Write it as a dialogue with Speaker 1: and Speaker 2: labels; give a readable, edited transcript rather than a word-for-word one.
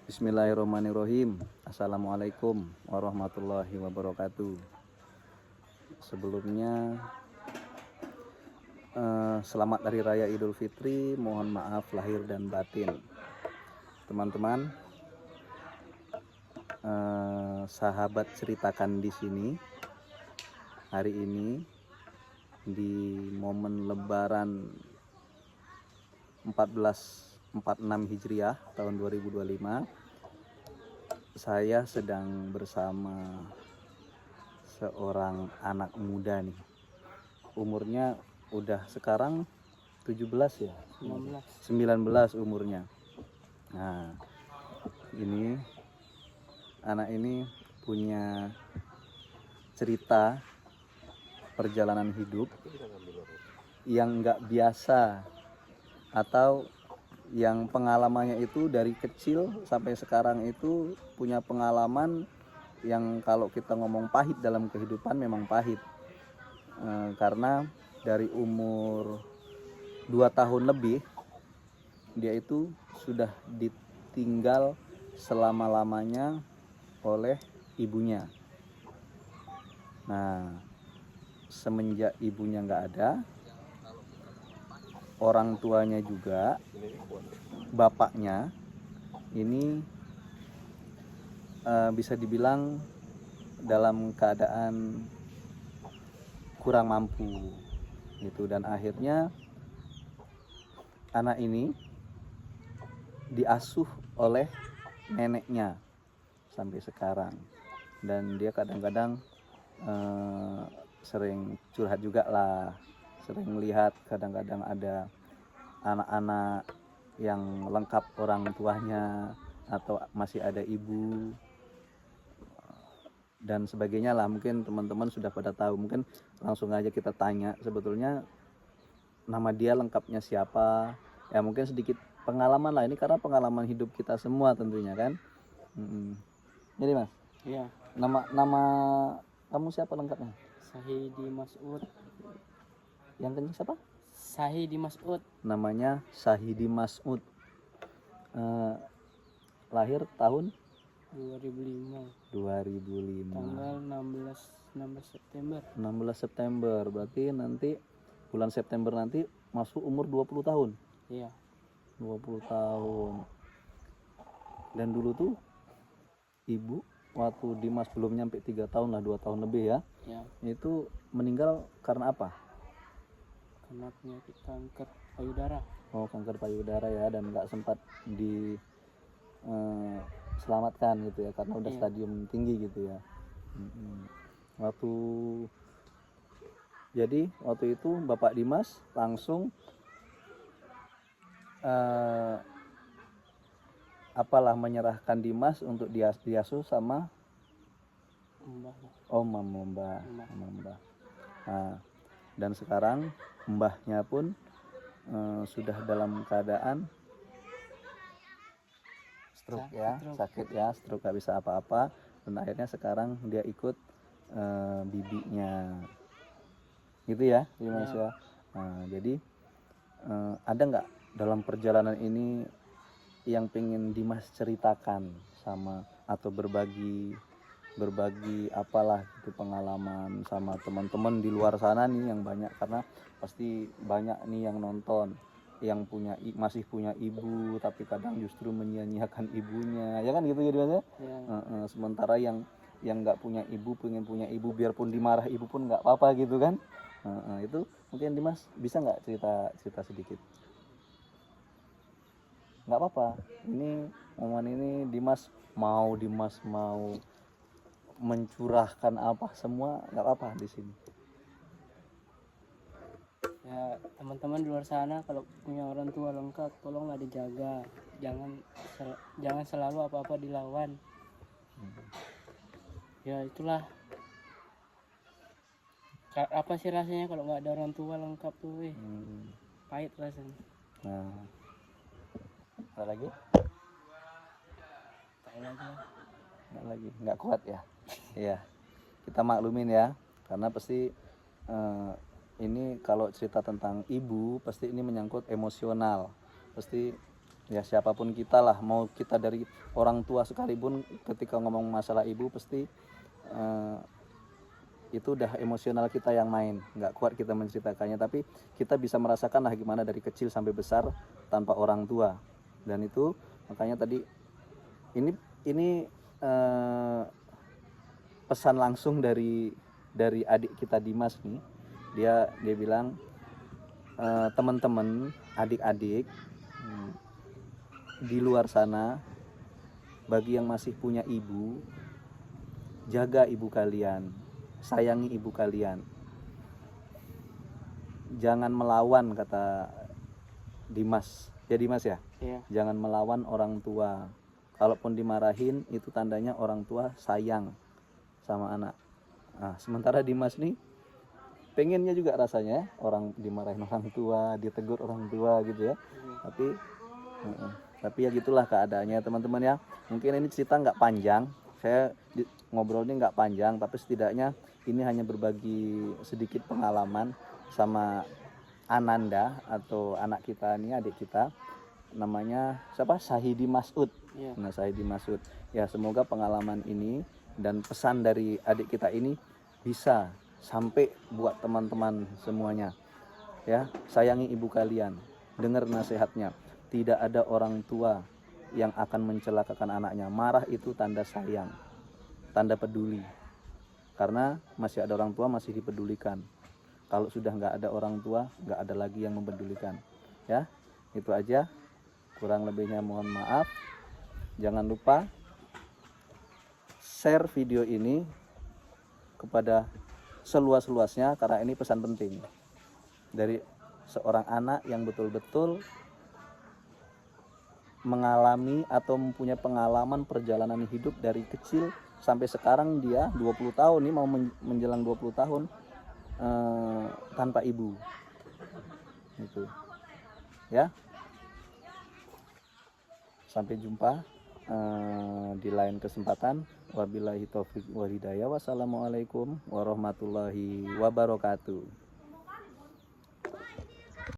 Speaker 1: Bismillahirrahmanirrahim. Assalamualaikum warahmatullahi wabarakatuh. Sebelumnya selamat Hari Raya Idul Fitri. Mohon maaf lahir dan batin. Teman-teman, sahabat ceritakan di sini hari ini di momen Lebaran 1446 Hijriah tahun 2025, saya sedang bersama seorang anak muda nih. Umurnya udah sekarang 17 ya? 19 umurnya. Nah, ini anak ini punya cerita perjalanan hidup yang nggak biasa, atau yang pengalamannya itu dari kecil sampai sekarang itu punya pengalaman yang kalau kita ngomong pahit dalam kehidupan memang pahit. Karena dari umur 2 tahun lebih dia itu sudah ditinggal selama-lamanya oleh ibunya. Nah, semenjak ibunya nggak ada, orang tuanya juga, bapaknya ini bisa dibilang dalam keadaan kurang mampu gitu, dan akhirnya anak ini diasuh oleh neneknya sampai sekarang. Dan dia kadang-kadang sering curhat juga lah, sering melihat kadang-kadang ada anak-anak yang lengkap orang tuanya atau masih ada ibu dan sebagainya lah. Mungkin teman-teman sudah pada tahu, mungkin langsung aja kita tanya sebetulnya nama dia lengkapnya siapa ya, mungkin sedikit pengalaman lah ini karena pengalaman hidup kita semua tentunya kan. Jadi Mas,
Speaker 2: Iya,
Speaker 1: nama kamu siapa lengkapnya?
Speaker 2: Sahidi Mas'ud.
Speaker 1: Yang kenceng siapa?
Speaker 2: Sahidi Mas'ud.
Speaker 1: Namanya Sahidi Mas'ud. Lahir tahun
Speaker 2: 2005.
Speaker 1: 2005.
Speaker 2: Tanggal 16 September.
Speaker 1: 16 September. Berarti nanti bulan September nanti masuk umur 20 tahun.
Speaker 2: Iya.
Speaker 1: 20 tahun. Dan dulu tuh ibu waktu Dimas belum nyampe 3 tahun lah, 2 tahun lebih ya.
Speaker 2: Ya.
Speaker 1: Itu meninggal karena apa?
Speaker 2: Karena penyakit kanker payudara.
Speaker 1: Oh, kanker payudara ya, dan nggak sempat selamatkan gitu ya karena udah stadium tinggi gitu ya. Waktu itu Bapak Dimas langsung menyerahkan Dimas untuk diasuh sama Mbah. Nah, dan sekarang mbahnya pun sudah dalam keadaan stroke ya, sakit ya, stroke gak bisa apa-apa, dan akhirnya sekarang dia ikut bibinya gitu ya, Dimas ya. Nah, jadi ada nggak dalam perjalanan ini yang pengen Dimas ceritakan sama atau berbagi apalah itu pengalaman sama teman-teman di luar sana nih yang banyak, karena pasti banyak nih yang nonton yang masih punya ibu tapi kadang justru menyia-nyiakan ibunya ya kan gitu ya Dimas ya. Sementara yang nggak punya ibu pengen punya ibu, biarpun dimarah ibu pun nggak apa-apa gitu kan. Itu mungkin Dimas bisa nggak cerita sedikit? Nggak apa-apa, ini momen ini Dimas mau mencurahkan apa semua nggak apa-apa di sini.
Speaker 2: Ya, teman-teman di luar sana kalau punya orang tua lengkap tolonglah dijaga, jangan selalu apa-apa dilawan. Ya itulah, apa sih rasanya kalau nggak ada orang tua lengkap tuh, pahit rasanya.
Speaker 1: Nah, ada lagi? Nggak kuat ya. Iya, kita maklumin ya, karena pasti ini kalau cerita tentang ibu pasti ini menyangkut emosional, pasti Ya siapapun kita lah, mau kita dari orang tua sekalipun, ketika ngomong masalah ibu pasti itu udah emosional kita yang main, nggak kuat kita menceritakannya, tapi kita bisa merasakan lah gimana dari kecil sampai besar tanpa orang tua. Dan itu makanya tadi ini pesan langsung dari adik kita Dimas nih. Dia bilang, teman-teman, adik-adik di luar sana, bagi yang masih punya ibu, jaga ibu kalian, sayangi ibu kalian, jangan melawan, kata Dimas ya,
Speaker 2: Iya.
Speaker 1: jangan melawan orang tua. Kalaupun dimarahin itu tandanya orang tua sayang sama anak. Nah, sementara Dimas nih pengennya juga rasanya orang dimarahin orang tua, ditegur orang tua gitu ya. Tapi ya gitulah keadaannya teman-teman ya. Mungkin ini cerita nggak panjang, saya ngobrolnya nggak panjang, tapi setidaknya ini hanya berbagi sedikit pengalaman sama Ananda atau anak kita ini, adik kita, namanya siapa? Sahidi Masud.
Speaker 2: Iya.
Speaker 1: Nah, Sahidi Masud. Ya, semoga pengalaman ini dan pesan dari adik kita ini bisa sampai buat teman-teman semuanya. Ya, sayangi ibu kalian. Dengar nasihatnya. Tidak ada orang tua yang akan mencelakakan anaknya. Marah itu tanda sayang, tanda peduli. Karena masih ada orang tua, masih dipedulikan. Kalau sudah nggak ada orang tua, nggak ada lagi yang mempedulikan. Ya, itu aja. Kurang lebihnya mohon maaf. Jangan lupa share video ini kepada seluas-luasnya, karena ini pesan penting dari seorang anak yang betul-betul mengalami atau mempunyai pengalaman perjalanan hidup dari kecil sampai sekarang. Dia 20 tahun nih, mau menjelang 20 tahun tanpa ibu. Gitu. Ya. Sampai jumpa di lain kesempatan. Wabillahi taufiq wal hidayah. Wassalamualaikum warahmatullahi wabarakatuh.